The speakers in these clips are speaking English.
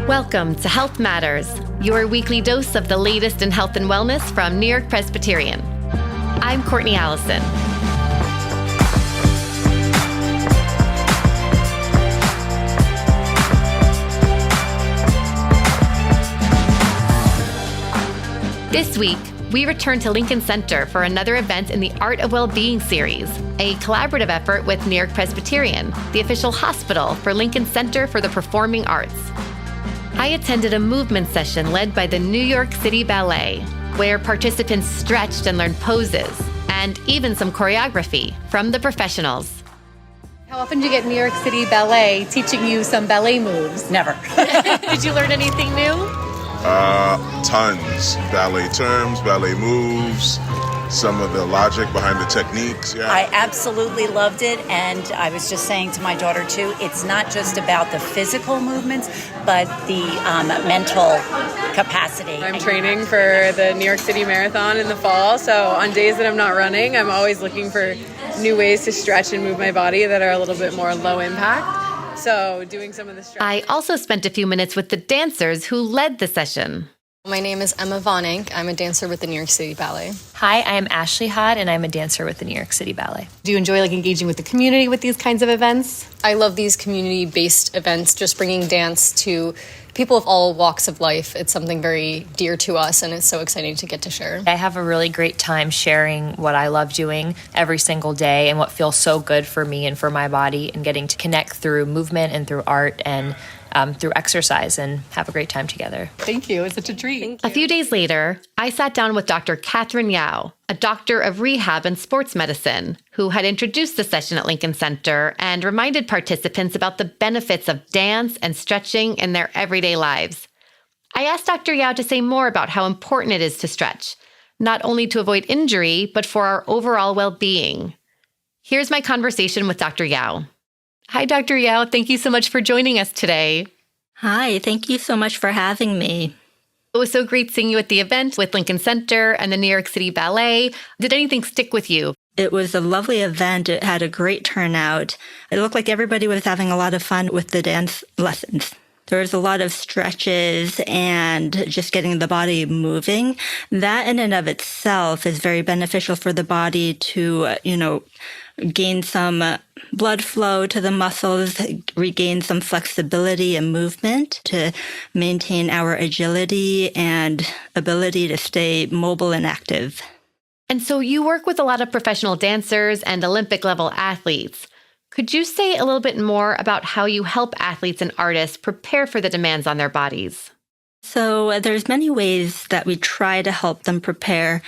Welcome to Health Matters, your weekly dose of the latest in health and wellness from New York-Presbyterian. I'm Courtney Allison. This week, we return to Lincoln Center for another event in the Art of Wellbeing series, a collaborative effort with New York-Presbyterian, the official hospital for Lincoln Center for the Performing Arts. I attended a movement session led by the New York City Ballet, where participants stretched and learned poses, and even some choreography from the professionals. How often do you get New York City Ballet teaching you some ballet moves? Never. Did you learn anything new? Tons. Ballet terms, ballet moves, some of the logic behind the techniques. Yeah. I absolutely loved it, and I was just saying to my daughter too, it's not just about the physical movements, but the mental capacity. I'm training for the New York City Marathon in the fall, so on days that I'm not running, I'm always looking for new ways to stretch and move my body that are a little bit more low impact. So doing some of the stretch. I also spent a few minutes with the dancers who led the session. My name is Emma Vonink. I'm a dancer with the New York City Ballet. Hi, I am Ashley Hod, and I'm a dancer with the New York City Ballet. Do you enjoy engaging with the community with these kinds of events? I love these community-based events, just bringing dance to people of all walks of life. It's something very dear to us, and it's so exciting to get to share. I have a really great time sharing what I love doing every single day and what feels so good for me and for my body, and getting to connect through movement and through art and through exercise and have a great time together. Thank you. It's such a treat. A few days later, I sat down with Dr. Katherine Yao, a doctor of rehab and sports medicine, who had introduced the session at Lincoln Center and reminded participants about the benefits of dance and stretching in their everyday lives. I asked Dr. Yao to say more about how important it is to stretch, not only to avoid injury, but for our overall well-being. Here's my conversation with Dr. Yao. Hi, Dr. Yao. Thank you so much for joining us today. Hi, thank you so much for having me. It was so great seeing you at the event with Lincoln Center and the New York City Ballet. Did anything stick with you? It was a lovely event. It had a great turnout. It looked like everybody was having a lot of fun with the dance lessons. There was a lot of stretches and just getting the body moving. That in and of itself is very beneficial for the body to, gain some blood flow to the muscles, regain some flexibility and movement to maintain our agility and ability to stay mobile and active. And so you work with a lot of professional dancers and Olympic level athletes. Could you say a little bit more about how you help athletes and artists prepare for the demands on their bodies? So there's many ways that we try to help them prepare.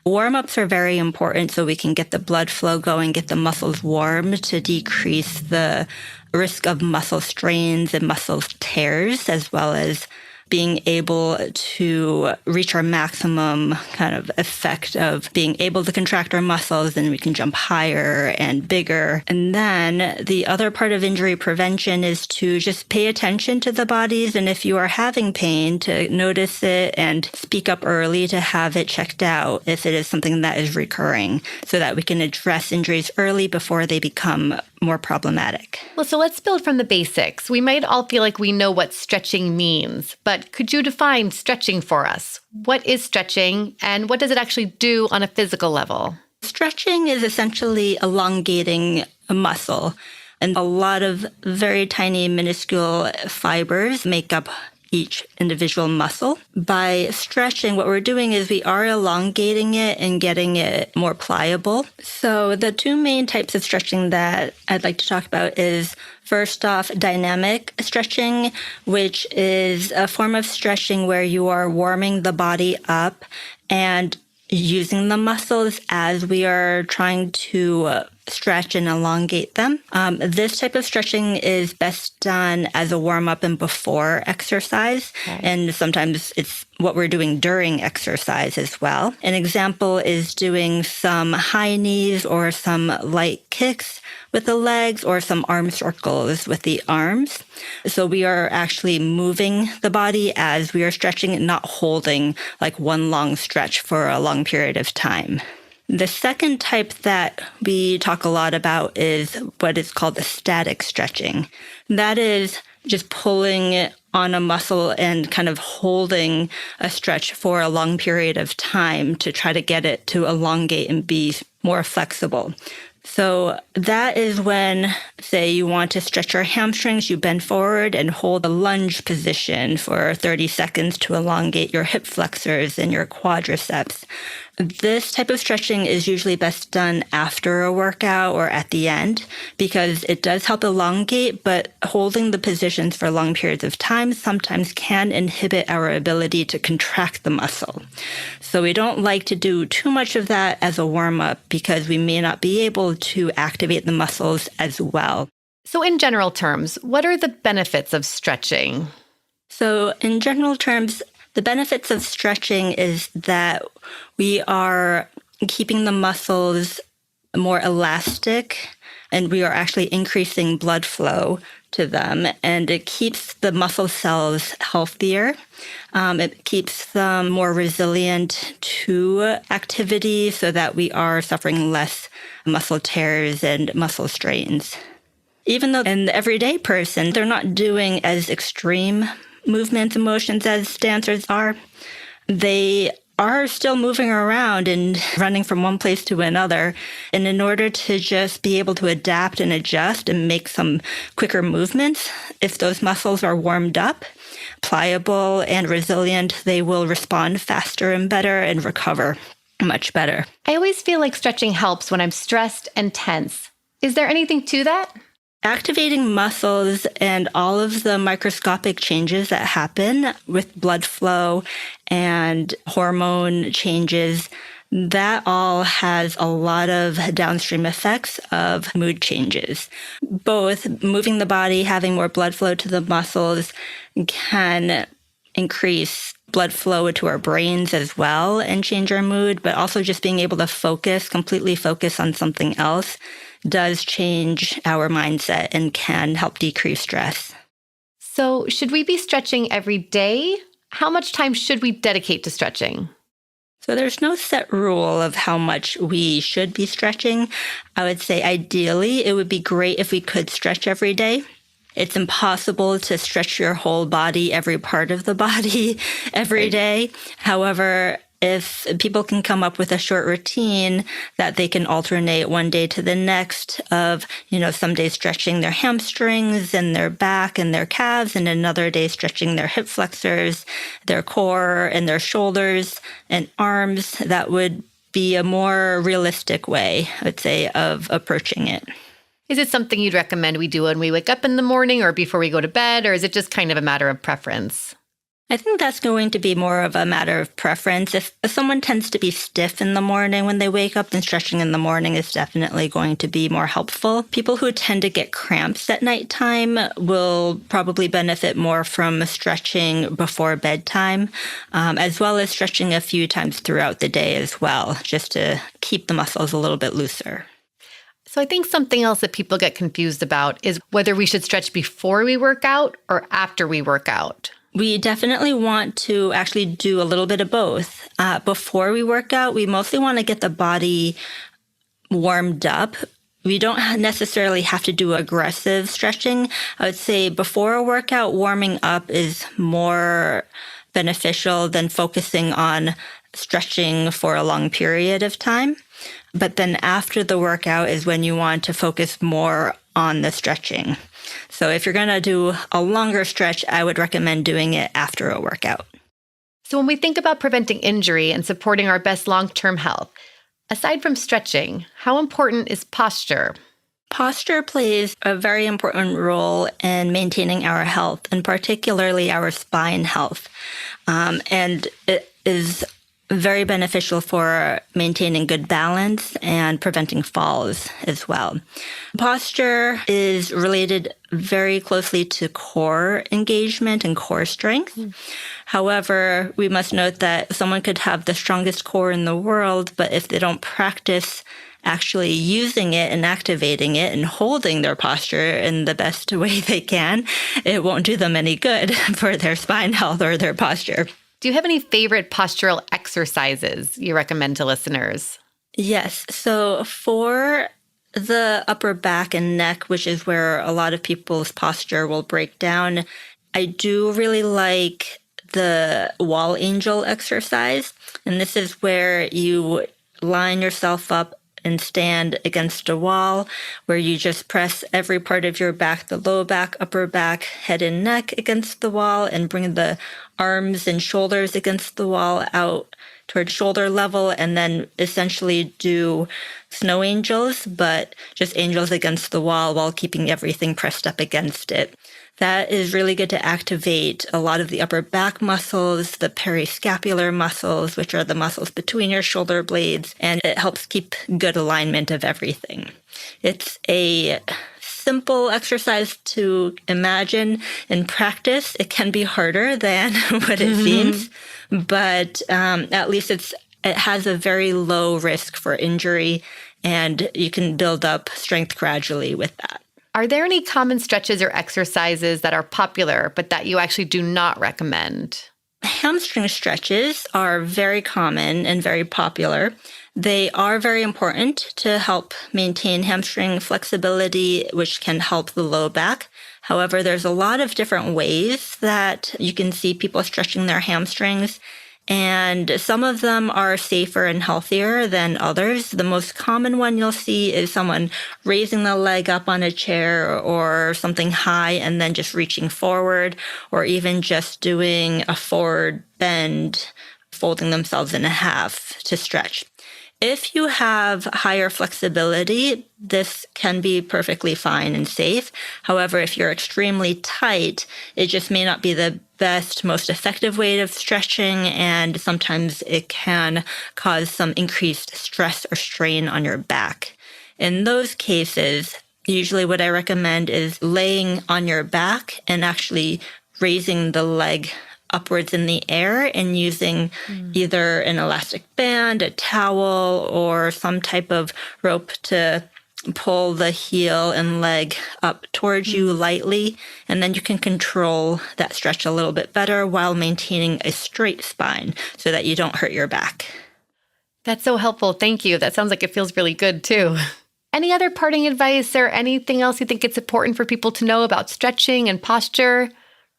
Warm-ups are very important so we can get the blood flow going, get the muscles warm to decrease the risk of muscle strains and muscle tears, as well as being able to reach our maximum kind of effect of being able to contract our muscles, and we can jump higher and bigger. And then the other part of injury prevention is to just pay attention to the bodies. And if you are having pain, to notice it and speak up early to have it checked out if it is something that is recurring, so that we can address injuries early before they become more problematic. Well, so let's build from the basics. We might all feel like we know what stretching means, but could you define stretching for us? What is stretching, and what does it actually do on a physical level? Stretching is essentially elongating a muscle, and a lot of very tiny, minuscule fibers make up each individual muscle. By stretching, what we're doing is we are elongating it and getting it more pliable. So the two main types of stretching that I'd like to talk about is, first off, dynamic stretching, which is a form of stretching where you are warming the body up and using the muscles as we are trying to stretch and elongate them. This type of stretching is best done as a warm-up and before exercise. Okay. And sometimes it's what we're doing during exercise as well. An example is doing some high knees or some light kicks with the legs, or some arm circles with the arms. So we are actually moving the body as we are stretching and not holding like one long stretch for a long period of time. The second type that we talk a lot about is what is called the static stretching. That is just pulling on a muscle and kind of holding a stretch for a long period of time to try to get it to elongate and be more flexible. So that is when, say, you want to stretch your hamstrings, you bend forward and hold a lunge position for 30 seconds to elongate your hip flexors and your quadriceps. This type of stretching is usually best done after a workout or at the end because it does help elongate, but holding the positions for long periods of time sometimes can inhibit our ability to contract the muscle. So we don't like to do too much of that as a warm-up because we may not be able to activate the muscles as well. So in general terms, what are the benefits of stretching? So in general terms, the benefits of stretching is that we are keeping the muscles more elastic and we are actually increasing blood flow to them, and it keeps the muscle cells healthier. It keeps them more resilient to activity so that we are suffering less muscle tears and muscle strains. Even though in the everyday person, they're not doing as extreme movements and motions as dancers are, they are still moving around and running from one place to another. And in order to just be able to adapt and adjust and make some quicker movements, if those muscles are warmed up, pliable and resilient, they will respond faster and better and recover much better. I always feel like stretching helps when I'm stressed and tense. Is there anything to that? Activating muscles and all of the microscopic changes that happen with blood flow and hormone changes, that all has a lot of downstream effects of mood changes. Both moving the body, having more blood flow to the muscles can increase blood flow to our brains as well and change our mood, but also just being able to completely focus on something else does change our mindset and can help decrease stress. So should we be stretching every day? How much time should we dedicate to stretching? So there's no set rule of how much we should be stretching. I would say ideally it would be great if we could stretch every day. It's impossible to stretch your whole body, every part of the body every day. However, if people can come up with a short routine that they can alternate one day to the next of, some days stretching their hamstrings and their back and their calves, and another day stretching their hip flexors, their core and their shoulders and arms, that would be a more realistic way, I would say, of approaching it. Is it something you'd recommend we do when we wake up in the morning or before we go to bed, or is it just kind of a matter of preference? I think that's going to be more of a matter of preference. If someone tends to be stiff in the morning when they wake up, then stretching in the morning is definitely going to be more helpful. People who tend to get cramps at nighttime will probably benefit more from stretching before bedtime, as well as stretching a few times throughout the day as well, just to keep the muscles a little bit looser. So I think something else that people get confused about is whether we should stretch before we work out or after we work out. We definitely want to actually do a little bit of both. Before we work out, we mostly want to get the body warmed up. We don't necessarily have to do aggressive stretching. I would say before a workout, warming up is more beneficial than focusing on stretching for a long period of time. But then after the workout is when you want to focus more on the stretching. So if you're going to do a longer stretch, I would recommend doing it after a workout. So when we think about preventing injury and supporting our best long-term health, aside from stretching, how important is posture? Posture plays a very important role in maintaining our health, and particularly our spine health. And it is very beneficial for maintaining good balance and preventing falls as well. Posture is related very closely to core engagement and core strength. However, we must note that someone could have the strongest core in the world, but if they don't practice actually using it and activating it and holding their posture in the best way they can, it won't do them any good for their spine health or their posture. Do you have any favorite postural exercises you recommend to listeners? Yes. So for the upper back and neck, which is where a lot of people's posture will break down, I do really like the wall angel exercise. And this is where you line yourself up and stand against a wall, where you just press every part of your back, the low back, upper back, head and neck against the wall, and bring the arms and shoulders against the wall out toward shoulder level, and then essentially do snow angels, but just angels against the wall while keeping everything pressed up against it. That is really good to activate a lot of the upper back muscles, the periscapular muscles, which are the muscles between your shoulder blades, and it helps keep good alignment of everything. It's a simple exercise to imagine. In practice, it can be harder than what it seems, but at least it has a very low risk for injury, and you can build up strength gradually with that. Are there any common stretches or exercises that are popular, but that you actually do not recommend? Hamstring stretches are very common and very popular. They are very important to help maintain hamstring flexibility, which can help the low back. However, there's a lot of different ways that you can see people stretching their hamstrings, and some of them are safer and healthier than others. The most common one you'll see is someone raising the leg up on a chair or something high and then just reaching forward, or even just doing a forward bend, folding themselves in half to stretch. If you have higher flexibility, this can be perfectly fine and safe. However, if you're extremely tight, it just may not be the best, most effective way of stretching, and sometimes it can cause some increased stress or strain on your back. In those cases, usually what I recommend is laying on your back and actually raising the leg upwards in the air and using either an elastic band, a towel, or some type of rope to pull the heel and leg up towards you lightly. And then you can control that stretch a little bit better while maintaining a straight spine so that you don't hurt your back. That's so helpful. Thank you. That sounds like it feels really good too. Any other parting advice or anything else you think it's important for people to know about stretching and posture?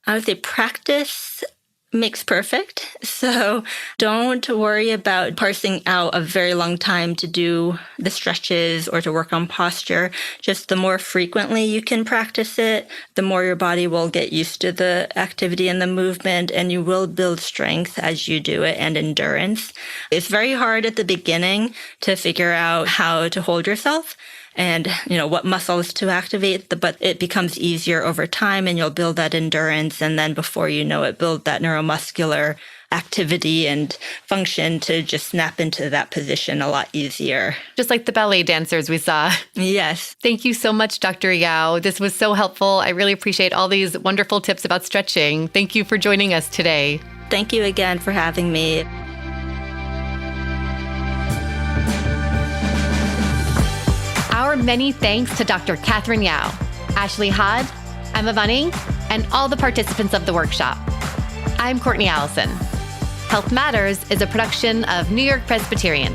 I would say practice makes perfect. So don't worry about parsing out a very long time to do the stretches or to work on posture. Just the more frequently you can practice it, the more your body will get used to the activity and the movement, and you will build strength as you do it and endurance. It's very hard at the beginning to figure out how to hold yourself and, what muscles to activate, but it becomes easier over time, and you'll build that endurance. And then before you know it, build that neuromuscular activity and function to just snap into that position a lot easier. Just like the ballet dancers we saw. Yes. Thank you so much, Dr. Yao. This was so helpful. I really appreciate all these wonderful tips about stretching. Thank you for joining us today. Thank you again for having me. Our many thanks to Dr. Katherine Yao, Ashley Hod, Emma Bunning, and all the participants of the workshop. I'm Courtney Allison. Health Matters is a production of New York-Presbyterian.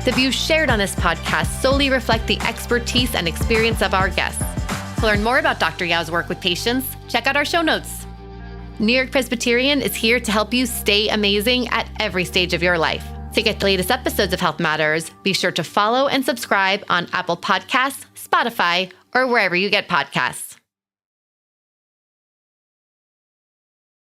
The views shared on this podcast solely reflect the expertise and experience of our guests. To learn more about Dr. Yao's work with patients, check out our show notes. New York-Presbyterian is here to help you stay amazing at every stage of your life. To get the latest episodes of Health Matters, be sure to follow and subscribe on Apple Podcasts, Spotify, or wherever you get podcasts.